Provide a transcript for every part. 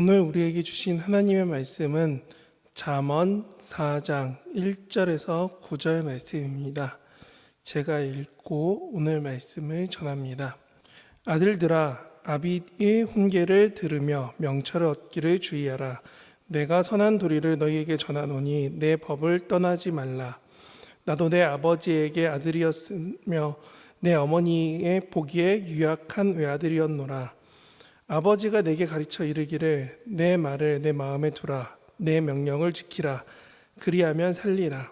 오늘 우리에게 주신 하나님의 말씀은 잠언 4장 1절에서 9절 말씀입니다. 제가 읽고 오늘 말씀을 전합니다. 아들들아, 아비의 훈계를 들으며 명철을 얻기를 주의하라. 내가 선한 도리를 너희에게 전하노니 내 법을 떠나지 말라. 나도 내 아버지에게 아들이었으며 내 어머니의 보기에 유약한 외아들이었노라. 아버지가 내게 가르쳐 이르기를 내 말을 내 마음에 두라. 내 명령을 지키라. 그리하면 살리라.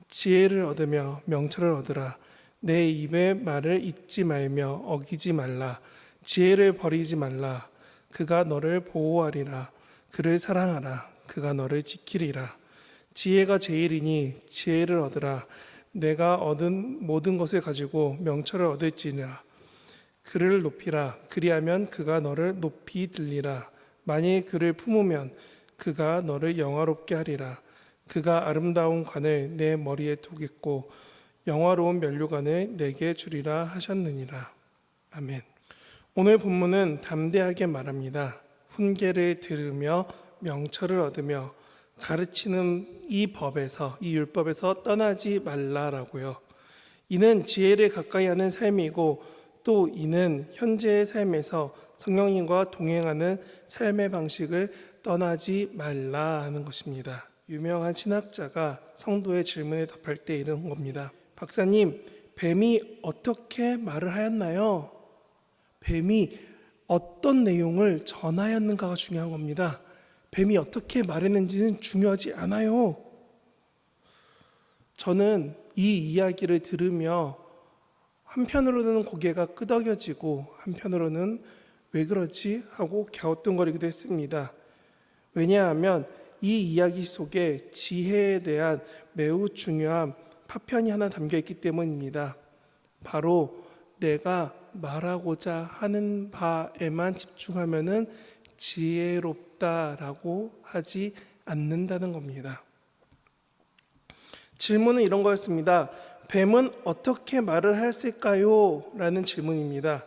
지혜를 얻으며 명철을 얻으라. 내 입의 말을 잊지 말며 어기지 말라. 지혜를 버리지 말라. 그가 너를 보호하리라. 그를 사랑하라. 그가 너를 지키리라. 지혜가 제일이니 지혜를 얻으라. 내가 얻은 모든 것을 가지고 명철을 얻을지니라. 그를 높이라. 그리하면 그가 너를 높이 들리라. 만일 그를 품으면 그가 너를 영화롭게 하리라. 그가 아름다운 관을 내 머리에 두겠고 영화로운 면류관을 내게 주리라 하셨느니라. 아멘. 오늘 본문은 담대하게 말합니다. 훈계를 들으며 명철을 얻으며 가르치는 이 법에서, 이 율법에서 떠나지 말라라고요. 이는 지혜를 가까이 하는 삶이고 또 이는 현재의 삶에서 성령님과 동행하는 삶의 방식을 떠나지 말라 하는 것입니다. 유명한 신학자가 성도의 질문에 답할 때 이런 겁니다. 박사님, 뱀이 어떻게 말을 하였나요? 뱀이 어떤 내용을 전하였는가가 중요한 겁니다. 뱀이 어떻게 말했는지는 중요하지 않아요. 저는 이 이야기를 들으며 한편으로는 고개가 끄덕여지고 한편으로는 왜 그러지? 하고 갸우뚱거리기도 했습니다. 왜냐하면 이 이야기 속에 지혜에 대한 매우 중요한 파편이 하나 담겨 있기 때문입니다. 바로 내가 말하고자 하는 바에만 집중하면은 지혜롭다라고 하지 않는다는 겁니다. 질문은 이런 거였습니다. 뱀은 어떻게 말을 했을까요? 라는 질문입니다.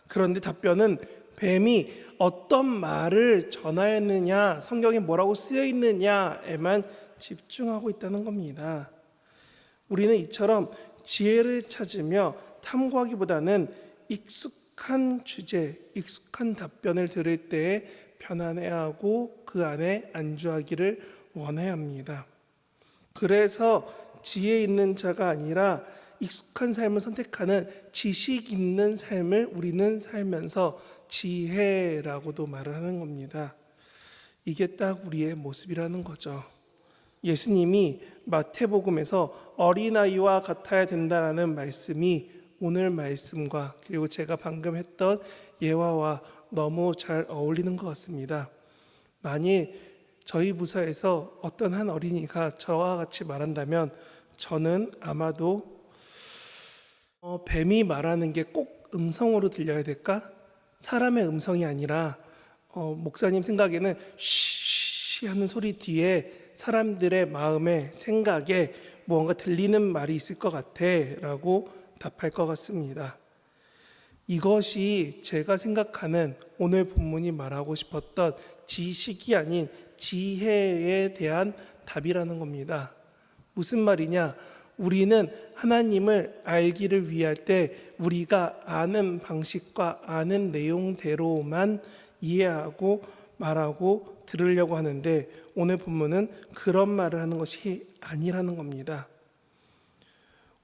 그런데 답변은 뱀이 어떤 말을 전하였느냐, 성경에 뭐라고 쓰여 있느냐에만 집중하고 있다는 겁니다. 우리는 이처럼 지혜를 찾으며 탐구하기보다는 익숙한 주제, 익숙한 답변을 들을 때에 편안해하고 그 안에 안주하기를 원해야 합니다. 그래서 지혜 있는 자가 아니라 익숙한 삶을 선택하는 지식 있는 삶을 우리는 살면서 지혜라고도 말을 하는 겁니다. 이게 딱 우리의 모습이라는 거죠. 예수님이 마태복음에서 어린아이와 같아야 된다라는 말씀이 오늘 말씀과 그리고 제가 방금 했던 예화와 너무 잘 어울리는 것 같습니다. 만일 저희 부서에서 어떤 한 어린이가 저와 같이 말한다면 저는 아마도 뱀이 말하는 게 꼭 음성으로 들려야 될까? 사람의 음성이 아니라 목사님 생각에는 쉬 하는 소리 뒤에 사람들의 마음에 생각에 무언가 들리는 말이 있을 것 같아 라고 답할 것 같습니다. 이것이 제가 생각하는 오늘 본문이 말하고 싶었던 지식이 아닌 지혜에 대한 답이라는 겁니다. 무슨 말이냐? 우리는 하나님을 알기를 위할 때 우리가 아는 방식과 아는 내용대로만 이해하고 말하고 들으려고 하는데 오늘 본문은 그런 말을 하는 것이 아니라는 겁니다.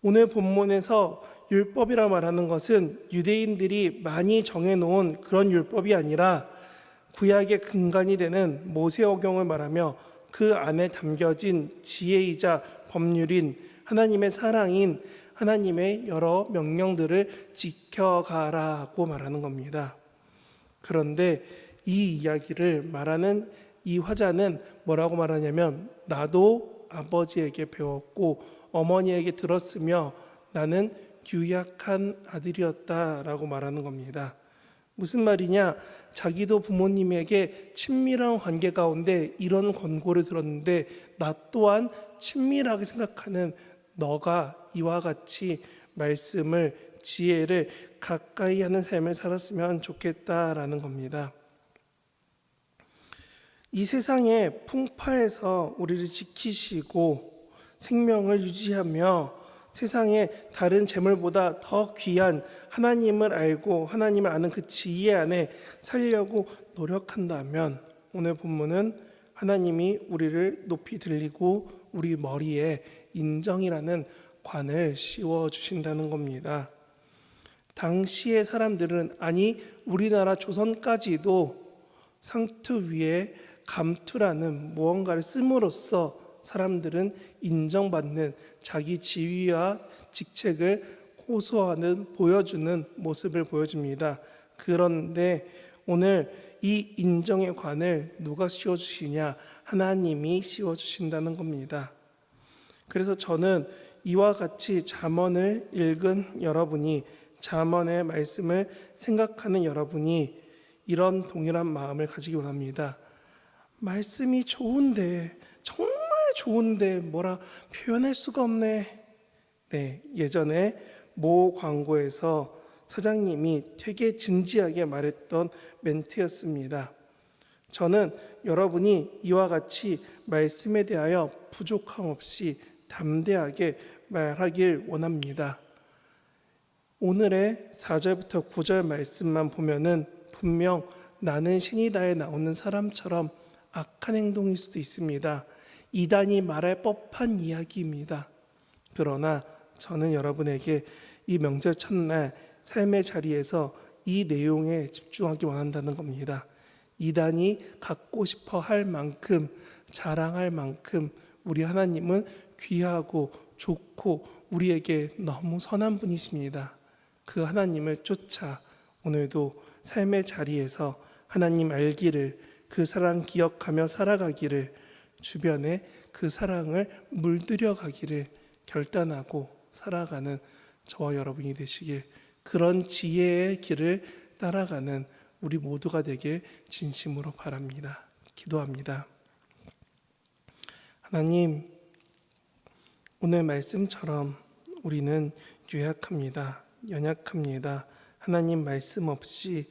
오늘 본문에서 율법이라 말하는 것은 유대인들이 많이 정해놓은 그런 율법이 아니라 구약의 근간이 되는 모세오경을 말하며 그 안에 담겨진 지혜이자 법률인 하나님의 사랑인 하나님의 여러 명령들을 지켜가라고 말하는 겁니다. 그런데 이 이야기를 말하는 이 화자는 뭐라고 말하냐면 나도 아버지에게 배웠고 어머니에게 들었으며 나는 유약한 아들이었다라고 말하는 겁니다. 무슨 말이냐? 자기도 부모님에게 친밀한 관계 가운데 이런 권고를 들었는데 나 또한 친밀하게 생각하는 너가 이와 같이 말씀을, 지혜를 가까이 하는 삶을 살았으면 좋겠다라는 겁니다. 이 세상의 풍파에서 우리를 지키시고 생명을 유지하며 세상의 다른 재물보다 더 귀한 하나님을 알고 하나님을 아는 그 지혜 안에 살려고 노력한다면 오늘 본문은 하나님이 우리를 높이 들리고 우리 머리에 인정이라는 관을 씌워주신다는 겁니다. 당시의 사람들은, 아니 우리나라 조선까지도 상투 위에 감투라는 무언가를 씀으로써 사람들은 인정받는 자기 지위와 직책을 호소하는, 보여주는 모습을 보여줍니다. 그런데 오늘 이 인정의 관을 누가 씌워주시냐? 하나님이 씌워주신다는 겁니다. 그래서 저는 이와 같이 잠언을 읽은 여러분이, 잠언의 말씀을 생각하는 여러분이 이런 동일한 마음을 가지기 원합니다. 말씀이 좋은데, 정말 좋은데 뭐라 표현할 수가 없네. 네, 예전에 모 광고에서 사장님이 되게 진지하게 말했던 멘트였습니다. 저는 여러분이 이와 같이 말씀에 대하여 부족함 없이 담대하게 말하길 원합니다. 오늘의 4절부터 9절 말씀만 보면은 분명 나는 신이다에 나오는 사람처럼 악한 행동일 수도 있습니다. 이단이 말할 법한 이야기입니다. 그러나 저는 여러분에게 이 명절 첫날 삶의 자리에서 이 내용에 집중하기 원한다는 겁니다. 이단이 갖고 싶어 할 만큼, 자랑할 만큼 우리 하나님은 귀하고 좋고 우리에게 너무 선한 분이십니다. 그 하나님을 쫓아 오늘도 삶의 자리에서 하나님 알기를, 그 사랑 기억하며 살아가기를, 주변에 그 사랑을 물들여 가기를 결단하고 살아가는 저와 여러분이 되시길, 그런 지혜의 길을 따라가는 우리 모두가 되길 진심으로 바랍니다. 기도합니다. 하나님, 오늘 말씀처럼 우리는 유약합니다. 연약합니다. 하나님 말씀 없이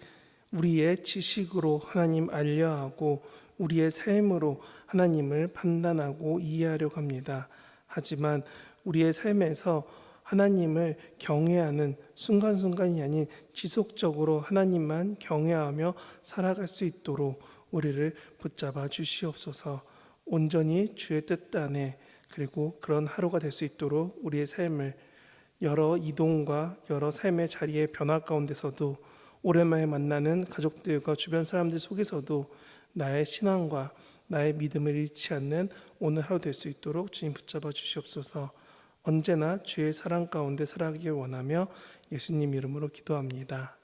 우리의 지식으로 하나님 알려하고 우리의 삶으로 하나님을 판단하고 이해하려고 합니다. 하지만 우리의 삶에서 하나님을 경외하는 순간순간이 아닌 지속적으로 하나님만 경외하며 살아갈 수 있도록 우리를 붙잡아 주시옵소서. 온전히 주의 뜻 안에, 그리고 그런 하루가 될 수 있도록 우리의 삶을 여러 이동과 여러 삶의 자리의 변화 가운데서도, 오랜만에 만나는 가족들과 주변 사람들 속에서도 나의 신앙과 나의 믿음을 잃지 않는 오늘 하루 될 수 있도록 주님 붙잡아 주시옵소서. 언제나 주의 사랑 가운데 살아가길 원하며 예수님 이름으로 기도합니다.